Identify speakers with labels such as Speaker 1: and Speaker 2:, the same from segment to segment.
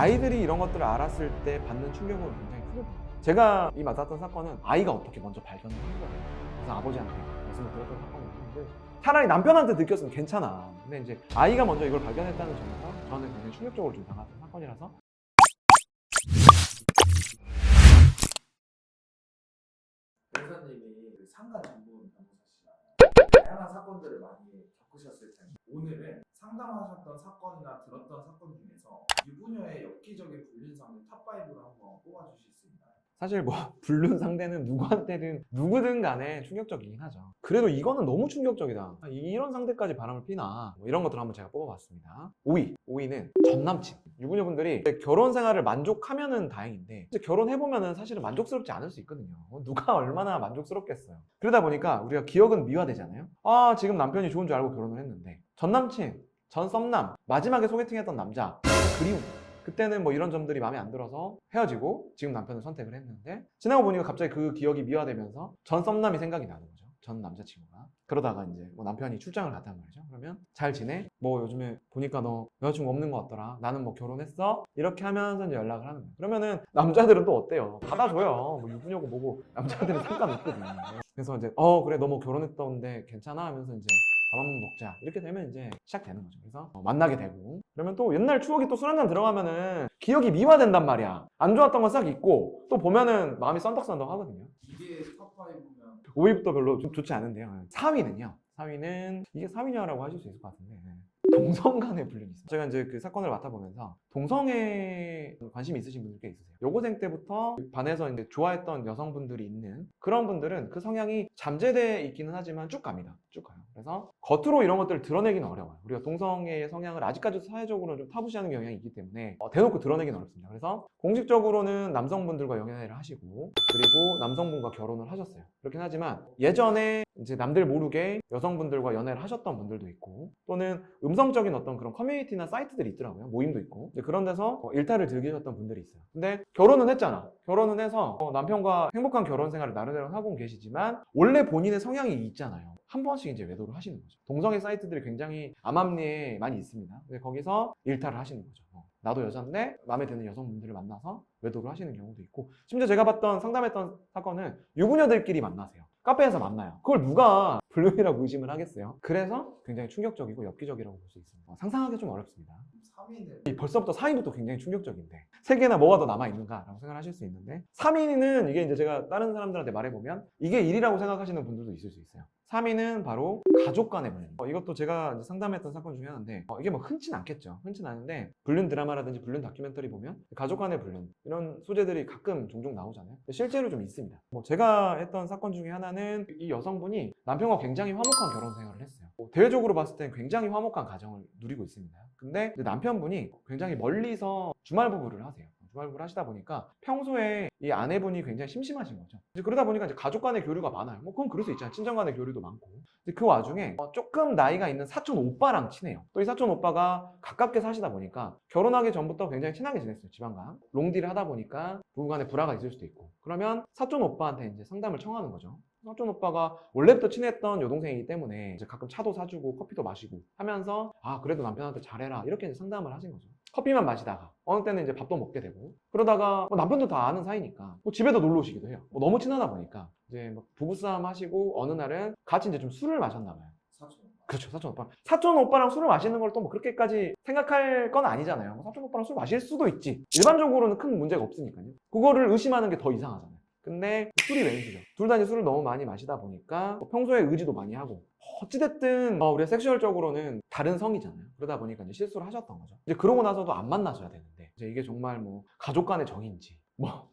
Speaker 1: 아이들이 이런 것들을 알았을 때 받는 충격은 굉장히 크거든요. 제가 이 맡았던 사건은 아이가 어떻게 먼저 발견을 한 거예요. 그래서 아버지한테 말씀을 드렸던 사건이었는데 차라리 남편한테 느꼈으면 괜찮아. 근데 이제 아이가 먼저 이걸 발견했다는 점에서 저는 굉장히 충격적으로 좀 당했던 사건이라서.
Speaker 2: 변호사님이 그 상가 전문 변호사시잖아요. 다양한 사건들을 많이 겪으셨을 텐데 오늘은 상담하셨던 사건이나 들었던 사건 중에서 이 분야의 엽기적인 불륜상을 탑5로 한번 꼽아주실 수 있나요?
Speaker 1: 사실 뭐 불륜 상대는 누구한테든 누구든 간에 충격적이긴 하죠. 그래도 이거는 너무 충격적이다. 이런 상대까지 바람을 피나 뭐 이런 것들을 한번 제가 뽑아봤습니다. 5위는 전남친. 유부녀분들이 결혼 생활을 만족하면은 다행인데 이제 결혼해보면은 사실은 만족스럽지 않을 수 있거든요. 누가 얼마나 만족스럽겠어요. 그러다 보니까 우리가 기억은 미화되잖아요. 아 지금 남편이 좋은 줄 알고 결혼을 했는데 전남친, 전 썸남, 마지막에 소개팅했던 남자 그리운 거예요. 그때는 뭐 이런 점들이 마음에 안 들어서 헤어지고 지금 남편을 선택을 했는데 지나고 보니까 갑자기 그 기억이 미화되면서 전 썸남이 생각이 나는 거죠. 전 남자친구가. 그러다가 이제 뭐 남편이 출장을 갔단 말이죠. 그러면 잘 지내? 뭐 요즘에 보니까 너 여자친구 없는 것 같더라. 나는 뭐 결혼했어? 이렇게 하면서 이제 연락을 하는 거예요. 그러면은 남자들은 또 어때요? 받아줘요. 뭐 유부녀고 뭐고 남자들은 상관없거든요. 그래서 이제 그래 너 뭐 결혼했던데 괜찮아? 하면서 이제 밥 한번 먹자 이렇게 되면 이제 시작되는 거죠. 그래서 만나게 되고 그러면 또 옛날 추억이 또 술 한잔 들어가면은 기억이 미화된단 말이야. 안 좋았던 건 싹 잊고 또 보면은 마음이 썬덕썬덕 하거든요.
Speaker 2: 이게 탑5면
Speaker 1: 5위부터 별로 좀 좋지 않은데요. 4위는요. 4위는 이게 4위냐라고 하실 수 있을 것 같은데 동성 간의 불륜이 있어요. 제가 이제 그 사건을 맡아보면서 동성에 관심이 있으신 분들 꽤 있으세요. 여고생 때부터 반에서 이제 좋아했던 여성분들이 있는 그런 분들은 그 성향이 잠재돼 있기는 하지만 쭉 갑니다. 쭉 가요. 그래서 겉으로 이런 것들을 드러내기는 어려워요. 우리가 동성애의 성향을 아직까지도 사회적으로 좀 타부시하는 경향이 있기 때문에 대놓고 드러내기는 어렵습니다. 그래서 공식적으로는 남성분들과 연애를 하시고 그리고 남성분과 결혼을 하셨어요. 그렇긴 하지만 예전에 이제 남들 모르게 여성분들과 연애를 하셨던 분들도 있고 또는 음성적인 어떤 그런 커뮤니티나 사이트들이 있더라고요. 모임도 있고 그런 데서 일탈을 즐기셨던 분들이 있어요. 근데 결혼은 했잖아. 결혼은 해서 남편과 행복한 결혼 생활을 나름대로 하고 계시지만 원래 본인의 성향이 있잖아요. 한 번씩 이제 외도를 하시는 거죠. 동성애 사이트들이 굉장히 암암리에 많이 있습니다. 근데 거기서 일탈을 하시는 거죠. 나도 여자인데 마음에 드는 여성분들을 만나서 외도를 하시는 경우도 있고 심지어 제가 봤던 상담했던 사건은 유부녀들끼리 만나세요. 카페에서 만나요. 그걸 누가 불륜이라고 의심을 하겠어요? 그래서 굉장히 충격적이고 엽기적이라고 볼 수 있습니다. 상상하기 좀 어렵습니다.
Speaker 2: 3위는
Speaker 1: 벌써부터 4위부터 굉장히 충격적인데 3개나 뭐가 더 남아있는가라고 생각하실 수 있는데 3위는 이게 이제 제가 다른 사람들한테 말해보면 이게 1위라고 생각하시는 분들도 있을 수 있어요. 3위는 바로 가족 간의 불륜. 이것도 제가 이제 상담했던 사건 중에 하나인데 이게 뭐 흔치는 않겠죠. 흔치는 않은데 불륜 드라마라든지 불륜 다큐멘터리 보면 가족 간의 불륜 이런 소재들이 가끔 종종 나오잖아요. 실제로 좀 있습니다. 뭐 제가 했던 사건 중에 하나는 이 여성분이 남편과 굉장히 화목한 결혼 생활을 했어요. 대외적으로 봤을 땐 굉장히 화목한 가정을 누리고 있습니다. 근데 남편분이 굉장히 멀리서 주말 부부를 하세요. 주말부를 하시다 보니까 평소에 이 아내분이 굉장히 심심하신 거죠. 이제 그러다 보니까 이제 가족 간의 교류가 많아요. 뭐 그건 그럴 수 있잖아요. 친정 간의 교류도 많고. 근데 그 와중에 조금 나이가 있는 사촌 오빠랑 친해요. 또 이 사촌 오빠가 가깝게 사시다 보니까 결혼하기 전부터 굉장히 친하게 지냈어요. 집안과 롱디를 하다 보니까 부부간에 불화가 있을 수도 있고. 그러면 사촌 오빠한테 이제 상담을 청하는 거죠. 사촌 오빠가 원래부터 친했던 여동생이기 때문에 이제 가끔 차도 사주고 커피도 마시고 하면서 그래도 남편한테 잘해라 이렇게 이제 상담을 하신 거죠. 커피만 마시다가 어느 때는 이제 밥도 먹게 되고 그러다가 남편도 다 아는 사이니까 집에도 놀러 오시기도 해요. 너무 친하다 보니까 이제 부부싸움 하시고 어느 날은 같이 이제 좀 술을 마셨나 봐요.
Speaker 2: 사촌 오빠.
Speaker 1: 그렇죠. 사촌 오빠. 사촌 오빠랑 술을 마시는 걸 또 뭐 그렇게까지 생각할 건 아니잖아요. 사촌 오빠랑 술 마실 수도 있지. 일반적으로는 큰 문제가 없으니까요. 그거를 의심하는 게 더 이상하잖아요. 근데 술이 왼수죠. 둘 다 이제 술을 너무 많이 마시다 보니까 평소에 의지도 많이 하고 어찌됐든 우리가 섹슈얼적으로는 다른 성이잖아요. 그러다 보니까 이제 실수를 하셨던 거죠. 이제 그러고 나서도 안 만나셔야 되는데 이제 이게 정말 뭐 가족 간의 정인지 뭐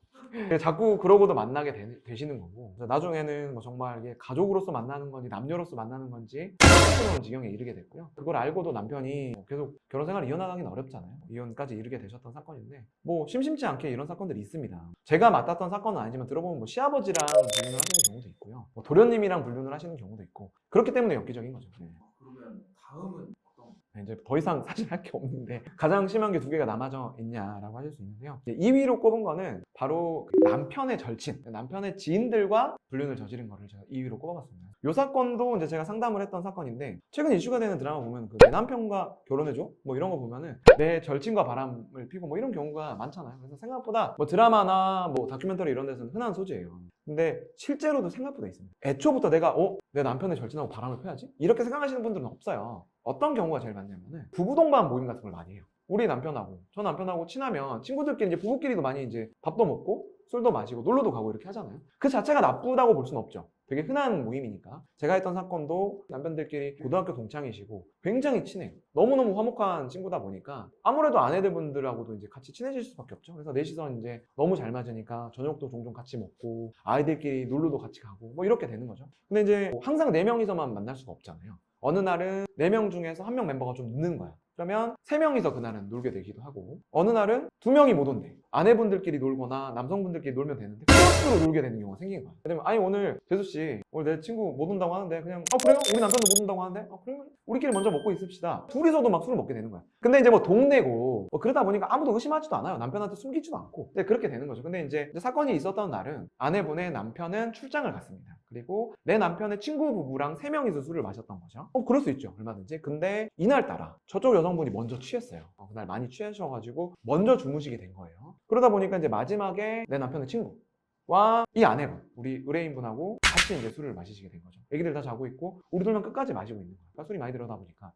Speaker 1: 자꾸 그러고도 만나게 되시는 거고 나중에는 뭐 정말 이게 가족으로서 만나는 건지 남녀로서 만나는 건지 그런 지경에 이르게 됐고요. 그걸 알고도 남편이 계속 결혼 생활을 이어나가기는 어렵잖아요. 이혼까지 이르게 되셨던 사건인데 뭐 심심치 않게 이런 사건들이 있습니다. 제가 맡았던 사건은 아니지만 들어보면 뭐 시아버지랑 불륜을 하시는 경우도 있고요. 뭐 도련님이랑 불륜을 하시는 경우도 있고 그렇기 때문에 엽기적인 거죠.
Speaker 2: 그러면 다음은 어떤?
Speaker 1: 이제 더 이상 사실 할 게 없는데 가장 심한 게 2개가 남아져 있냐라고 하실 수 있는데요. 2위로 꼽은 거는 바로 남편의 절친, 남편의 지인들과 불륜을 저지른 거를 제가 2위로 꼽아봤습니다. 이 사건도 이제 제가 상담을 했던 사건인데 최근 이슈가 되는 드라마 보면 그 내 남편과 결혼해줘 뭐 이런 거 보면은 내 절친과 바람을 피고 뭐 이런 경우가 많잖아요. 그래서 생각보다 뭐 드라마나 뭐 다큐멘터리 이런 데서는 흔한 소재예요. 근데 실제로도 생각보다 있습니다. 애초부터 내가 내 남편의 절친하고 바람을 펴야지? 이렇게 생각하시는 분들은 없어요. 어떤 경우가 제일 많냐면은 부부 동반 모임 같은 걸 많이 해요. 우리 남편하고 저 남편하고 친하면 친구들끼리 이제 부부끼리도 많이 이제 밥도 먹고 술도 마시고 놀러도 가고 이렇게 하잖아요. 그 자체가 나쁘다고 볼 수는 없죠. 되게 흔한 모임이니까. 제가 했던 사건도 남편들끼리 고등학교 동창이시고 굉장히 친해요. 너무너무 화목한 친구다 보니까 아무래도 아내들분들하고도 이제 같이 친해질 수밖에 없죠. 그래서 넷이서 이제 너무 잘 맞으니까 저녁도 종종 같이 먹고 아이들끼리 놀러도 같이 가고 뭐 이렇게 되는 거죠. 근데 이제 항상 4명이서만 만날 수가 없잖아요. 어느 날은 4명 중에서 1명 멤버가 좀 늦는 거야. 그러면 3명이서 그날은 놀게 되기도 하고 어느 날은 2명이 못 온대. 아내분들끼리 놀거나 남성분들끼리 놀면 되는데 플러스로 놀게 되는 경우가 생긴 거야. 왜냐면 아니 오늘 재수씨 오늘 내 친구 못 온다고 하는데 그냥 그래요? 우리 남편도 못 온다고 하는데 그러면 우리끼리 먼저 먹고 있읍시다. 둘이서도 막 술을 먹게 되는 거야. 근데 이제 뭐 동네고 그러다 보니까 아무도 의심하지도 않아요. 남편한테 숨기지도 않고. 근데 그렇게 되는 거죠. 근데 이제 사건이 있었던 날은 아내분의 남편은 출장을 갔습니다. 그리고 내 남편의 친구 부부랑 3명이서 술을 마셨던 거죠. 그럴 수 있죠. 얼마든지. 근데 이날따라 저쪽 여성분이 먼저 취했어요. 그날 많이 취하셔가지고 먼저 주무시게 된 거예요. 그러다 보니까 이제 마지막에 내 남편의 친구와 이 아내분, 우리 의뢰인분하고 같이 이제 술을 마시게 된 거죠. 애기들 다 자고 있고 우리 둘만 끝까지 마시고 있는 거예요. 그러니까 술이 많이 들어다 보니까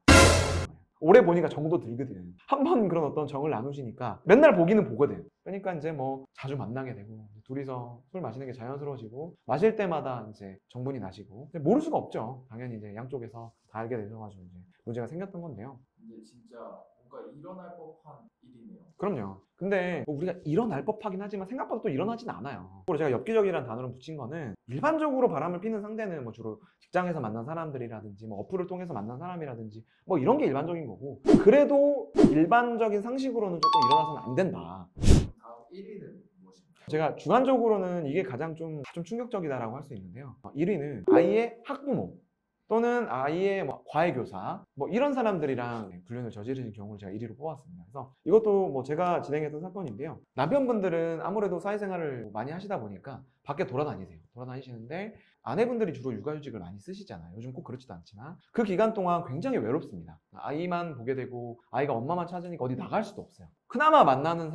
Speaker 1: 오래 보니까 정도 들거든. 한 번 그런 어떤 정을 나누시니까 맨날 보기는 보거든. 그러니까 이제 뭐 자주 만나게 되고 둘이서 술 마시는 게 자연스러워지고 마실 때마다 이제 정분이 나시고 모를 수가 없죠. 당연히 이제 양쪽에서 다 알게 되셔가지고 이제 문제가 생겼던 건데요.
Speaker 2: 이게 진짜 뭔가 일어날 법한 일이네요.
Speaker 1: 그럼요. 근데 뭐 우리가 일어날 법하긴 하지만 생각보다 또 일어나진 않아요. 그리고 제가 엽기적이라는 단어를 붙인 거는 일반적으로 바람을 피는 상대는 뭐 주로 직장에서 만난 사람들이라든지 뭐 어플을 통해서 만난 사람이라든지 뭐 이런 게 일반적인 거고 그래도 일반적인 상식으로는 조금 일어나서는 안 된다.
Speaker 2: 다음 1위는 무엇입니까?
Speaker 1: 제가 주관적으로는 이게 가장 좀 충격적이다라고 할 수 있는데요. 1위는 아이의 학부모 또는 아이의 뭐 과외교사 뭐 이런 사람들이랑 불륜을 저지르신 경우를 제가 1위로 뽑았습니다. 그래서 이것도 뭐 제가 진행했던 사건인데요. 남편분들은 아무래도 사회생활을 많이 하시다 보니까 밖에 돌아다니시는데 아내분들이 주로 육아휴직을 많이 쓰시잖아요. 요즘 꼭 그렇지도 않지만 그 기간 동안 굉장히 외롭습니다. 아이만 보게 되고 아이가 엄마만 찾으니까 어디 나갈 수도 없어요. 그나마 만나는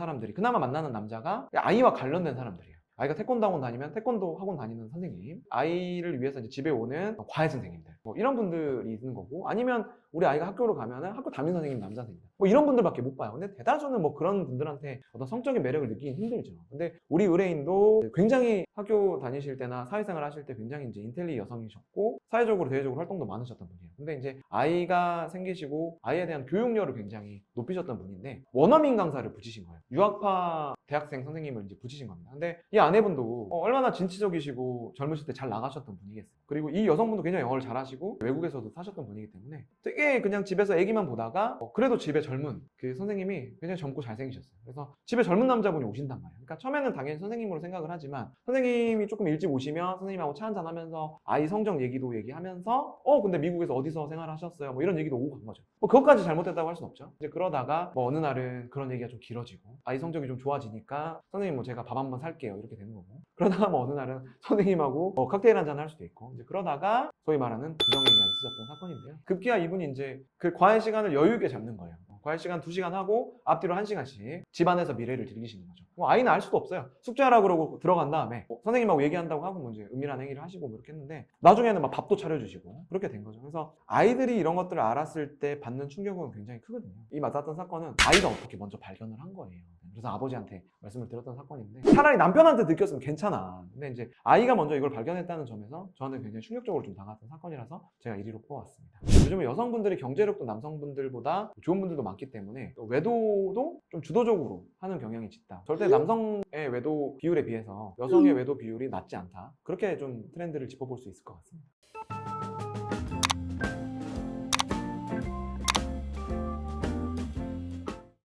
Speaker 1: 남자가 아이와 관련된 사람들이에요. 아이가 태권도 학원 다니면 태권도 학원 다니는 선생님, 아이를 위해서 이제 집에 오는 과외 선생님들, 뭐 이런 분들이 있는 거고, 아니면 우리 아이가 학교로 가면은 학교 담임 선생님 남자 선생님, 뭐 이런 분들밖에 못 봐요. 근데 대다수는 뭐 그런 분들한테 어떤 성적인 매력을 느끼긴 힘들죠. 근데 우리 의뢰인도 굉장히 학교 다니실 때나 사회생활 하실 때 굉장히 이제 인텔리 여성이셨고 사회적으로 대외적으로 활동도 많으셨던 분이에요. 근데 이제 아이가 생기시고 아이에 대한 교육열을 굉장히 높이셨던 분인데 원어민 강사를 붙이신 거예요. 유학파 대학생 선생님을 이제 붙이신 겁니다. 근데 이 아내분도 얼마나 진취적이시고 젊으실 때 잘 나가셨던 분이겠어요. 그리고 이 여성분도 굉장히 영어를 잘하시고 외국에서도 사셨던 분이기 때문에 되게 그냥 집에서 애기만 보다가 그래도 집에 젊은 그 선생님이 굉장히 젊고 잘생기셨어요. 그래서 집에 젊은 남자분이 오신단 말이에요. 그러니까 처음에는 당연히 선생님으로 생각을 하지만 선생님이 조금 일찍 오시면 선생님하고 차 한잔 하면서 아이 성적 얘기도 얘기하면서 근데 미국에서 어디서 생활하셨어요? 뭐 이런 얘기도 오고 간 거죠. 뭐 그것까지 잘못했다고 할 수는 없죠. 이제 그러다가 뭐 어느 날은 그런 얘기가 좀 길어지고 아이 성적이 좀 좋아지니까 선생님 뭐 제가 밥 한번 살게요 이렇게 되는 거고 그러다가 뭐 어느 날은 선생님하고 칵테일 한잔 할 수도 있고 이제 그러다가 소위 말하는 부정행위가 있으셨던 사건인데요. 급기야 이분이 이제 그 과외 시간을 여유 있게 잡는 거예요. 과외 시간 2시간 하고 앞뒤로 1시간씩 집안에서 미래를 즐기시는 거죠. 뭐 아이는 알 수도 없어요. 숙제하라고 그러고 들어간 다음에 선생님하고 얘기한다고 하고 뭐 이제 은밀한 행위를 하시고 뭐 이렇게 했는데 나중에는 막 밥도 차려주시고 그렇게 된 거죠. 그래서 아이들이 이런 것들을 알았을 때 받는 충격은 굉장히 크거든요. 이 맞았던 사건은 아이가 어떻게 먼저 발견을 한 거예요. 그래서 아버지한테 말씀을 드렸던 사건인데 차라리 남편한테 느꼈으면 괜찮아. 근데 이제 아이가 먼저 이걸 발견했다는 점에서 저는 굉장히 충격적으로 좀 당했던 사건이라서 제가 1위로 뽑았습니다. 요즘은 여성분들이 경제력도 남성분들보다 좋은 분들도 많기 때문에 외도도 좀 주도적으로 하는 경향이 짙다. 절대 남성의 외도 비율에 비해서 여성의 외도 비율이 낮지 않다. 그렇게 좀 트렌드를 짚어볼 수 있을 것 같습니다.